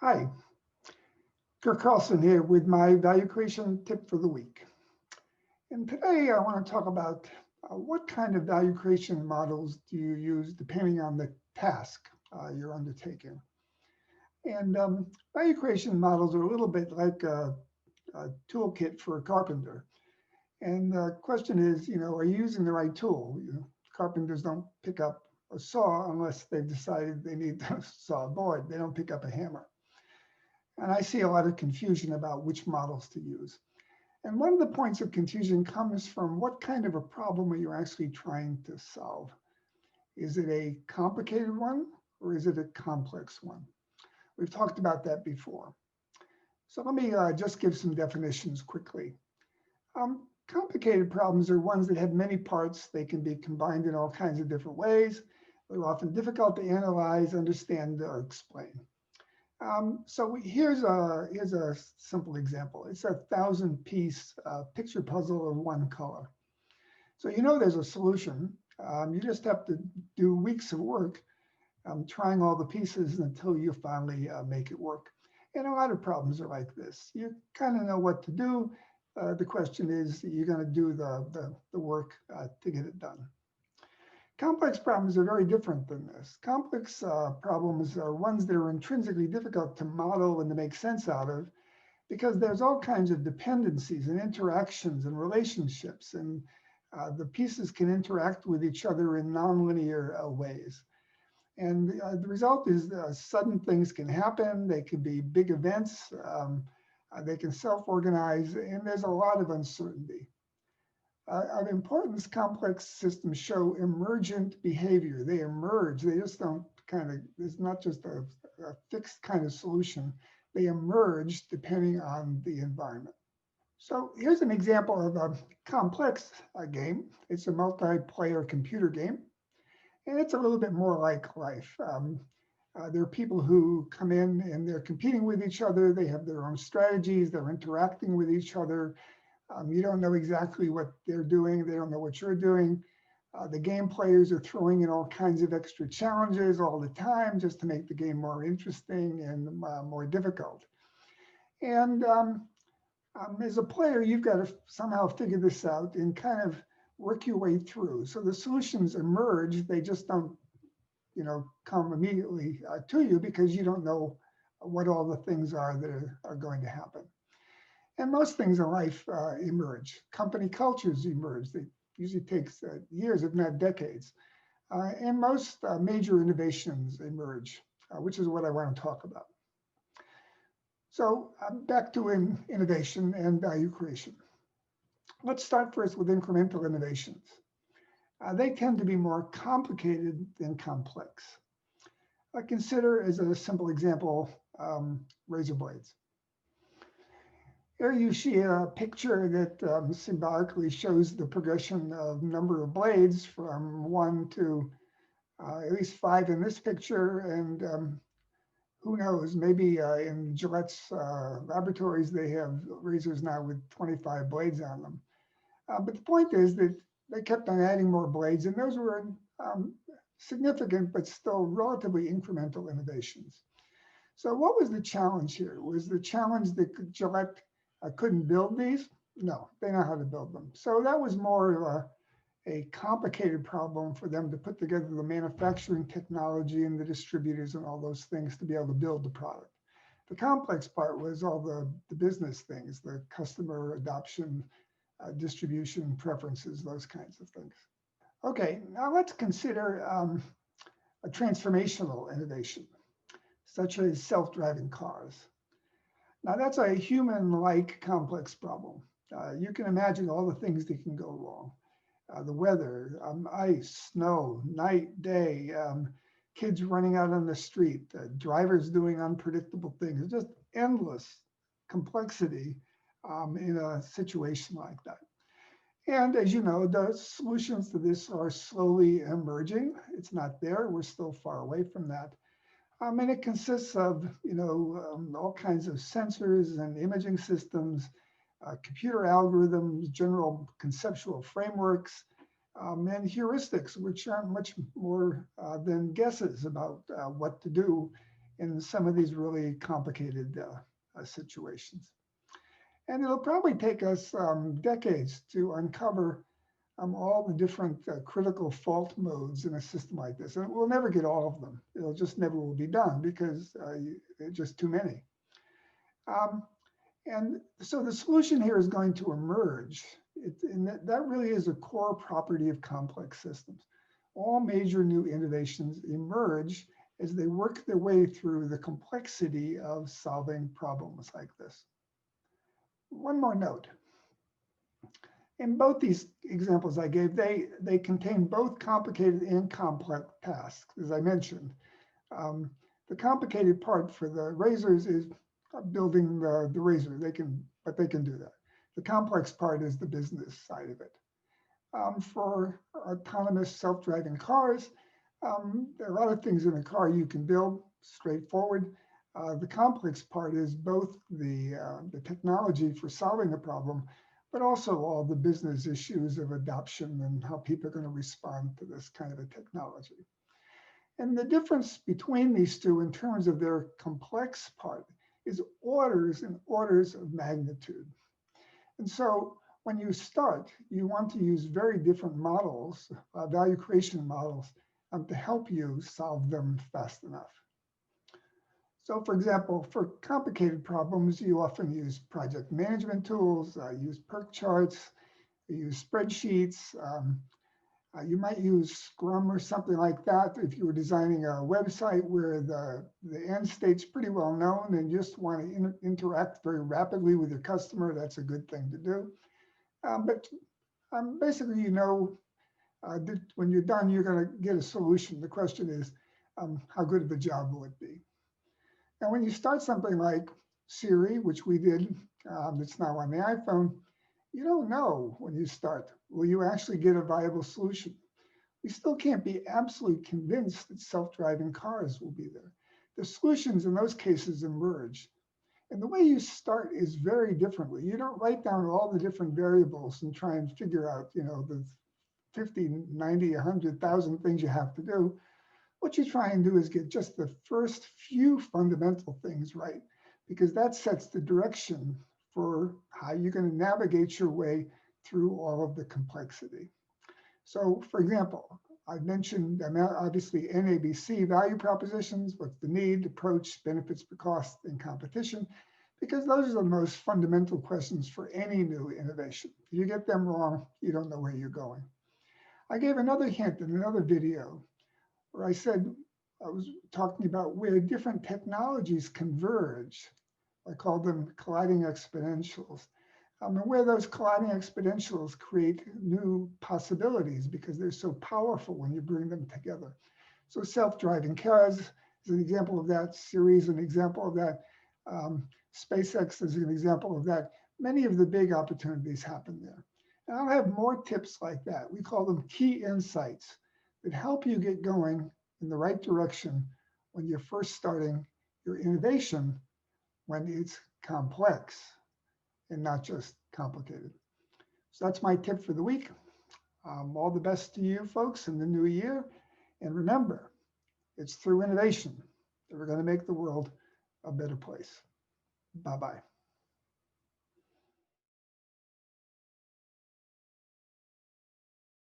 Hi, Curt Carlson here with my value creation tip for the week. And today I want to talk about what kind of value creation models do you use depending on the task you're undertaking. And value creation models are a little bit like a toolkit for a carpenter. And the question is, are you using the right tool? Carpenters don't pick up a saw unless they've decided they need to saw a board. They don't pick up a hammer. And I see a lot of confusion about which models to use. And one of the points of confusion comes from what kind of a problem are you actually trying to solve? Is it a complicated one or is it a complex one? We've talked about that before. So let me just give some definitions quickly. Complicated problems are ones that have many parts. They can be combined in all kinds of different ways. They're often difficult to analyze, understand, or explain. So here's a simple example. It's a 1,000-piece picture puzzle of one color. So there's a solution. You just have to do weeks of work trying all the pieces until you finally make it work. And a lot of problems are like this. You kind of know what to do. The question is, you're going to do the work to get it done. Complex problems are very different than this. Complex problems are ones that are intrinsically difficult to model and to make sense out of because there's all kinds of dependencies and interactions and relationships, and the pieces can interact with each other in nonlinear ways. And the result is sudden things can happen. They can be big events. They can self-organize, and there's a lot of uncertainty. Of importance, complex systems show emergent behavior. They emerge. They just don't it's not just a fixed kind of solution. They emerge depending on the environment. So here's an example of a complex game. It's a multiplayer computer game. And it's a little bit more like life. There are people who come in and they're competing with each other. They have their own strategies. They're interacting with each other. You don't know exactly what they're doing. They don't know what you're doing. The game players are throwing in all kinds of extra challenges all the time just to make the game more interesting and more difficult. And as a player, you've got to somehow figure this out and kind of work your way through. So the solutions emerge. They just don't, come immediately to you because you don't know what all the things are that are going to happen. And most things in life emerge. Company cultures emerge. It usually takes years, if not decades. And most major innovations emerge, which is what I want to talk about. So back to innovation and value creation. Let's start first with incremental innovations. They tend to be more complicated than complex. Consider as a simple example, razor blades. Here you see a picture that symbolically shows the progression of number of blades from 1 to at least 5 in this picture. And who knows, maybe in Gillette's laboratories, they have razors now with 25 blades on them. But the point is that they kept on adding more blades, and those were significant, but still relatively incremental innovations. So what was the challenge here? Was the challenge that Gillette couldn't build these? No, they know how to build them. So that was more a complicated problem for them to put together the manufacturing technology and the distributors and all those things to be able to build the product. The complex part was all the business things, the customer adoption, distribution preferences, those kinds of things. Okay, now let's consider a transformational innovation, such as self-driving cars. Now that's a human-like complex problem. You can imagine all the things that can go wrong. The weather, ice, snow, night, day, kids running out on the street, drivers doing unpredictable things, just endless complexity in a situation like that. And as you know, the solutions to this are slowly emerging. It's not there, we're still far away from that. And it consists of, all kinds of sensors and imaging systems, computer algorithms, general conceptual frameworks, and heuristics, which aren't much more than guesses about what to do in some of these really complicated situations. And it'll probably take us decades to uncover all the different critical fault modes in a system like this. And we'll never get all of them. It'll just never will be done because it's just too many. And so the solution here is going to emerge. And that really is a core property of complex systems. All major new innovations emerge as they work their way through the complexity of solving problems like this. One more note. In both these examples I gave, they contain both complicated and complex tasks, as I mentioned. The complicated part for the razors is building the razor. They can do that. The complex part is the business side of it. For autonomous self-driving cars, there are a lot of things in a car you can build straightforward. The complex part is both the technology for solving the problem, but also all the business issues of adoption and how people are going to respond to this kind of a technology. And the difference between these two in terms of their complex part is orders and orders of magnitude. And so when you start, you want to use very different models, value creation models, to help you solve them fast enough. So for example, for complicated problems, you often use project management tools, use PERC charts, you use spreadsheets. You might use Scrum or something like that if you were designing a website where the end state's pretty well known and you just want to interact very rapidly with your customer. That's a good thing to do. But basically, you know, when you're done, you're going to get a solution. The question is, how good of a job will it be? Now, when you start something like Siri, which we did, it's now on the iPhone, you don't know when you start, will you actually get a viable solution? We still can't be absolutely convinced that self-driving cars will be there. The solutions in those cases emerge. And the way you start is very differently. You don't write down all the different variables and try and figure out, you know, the 50, 90, 100,000 things you have to do. What you try and do is get just the first few fundamental things right, because that sets the direction for how you're going to navigate your way through all of the complexity. So for example, I mentioned obviously NABC value propositions, what's the need, approach, benefits per cost, and competition, because those are the most fundamental questions for any new innovation. If you get them wrong, you don't know where you're going. I gave another hint in another video where I said, I was talking about where different technologies converge. I call them colliding exponentials. And where those colliding exponentials create new possibilities because they're so powerful when you bring them together. So self-driving cars is an example of that. Siri is an example of that. SpaceX is an example of that. Many of the big opportunities happen there. And I'll have more tips like that. We call them key insights that help you get going in the right direction when you're first starting your innovation, when it's complex and not just complicated. So that's my tip for the week. All the best to you folks in the new year. And remember, it's through innovation that we're going to make the world a better place. Bye-bye.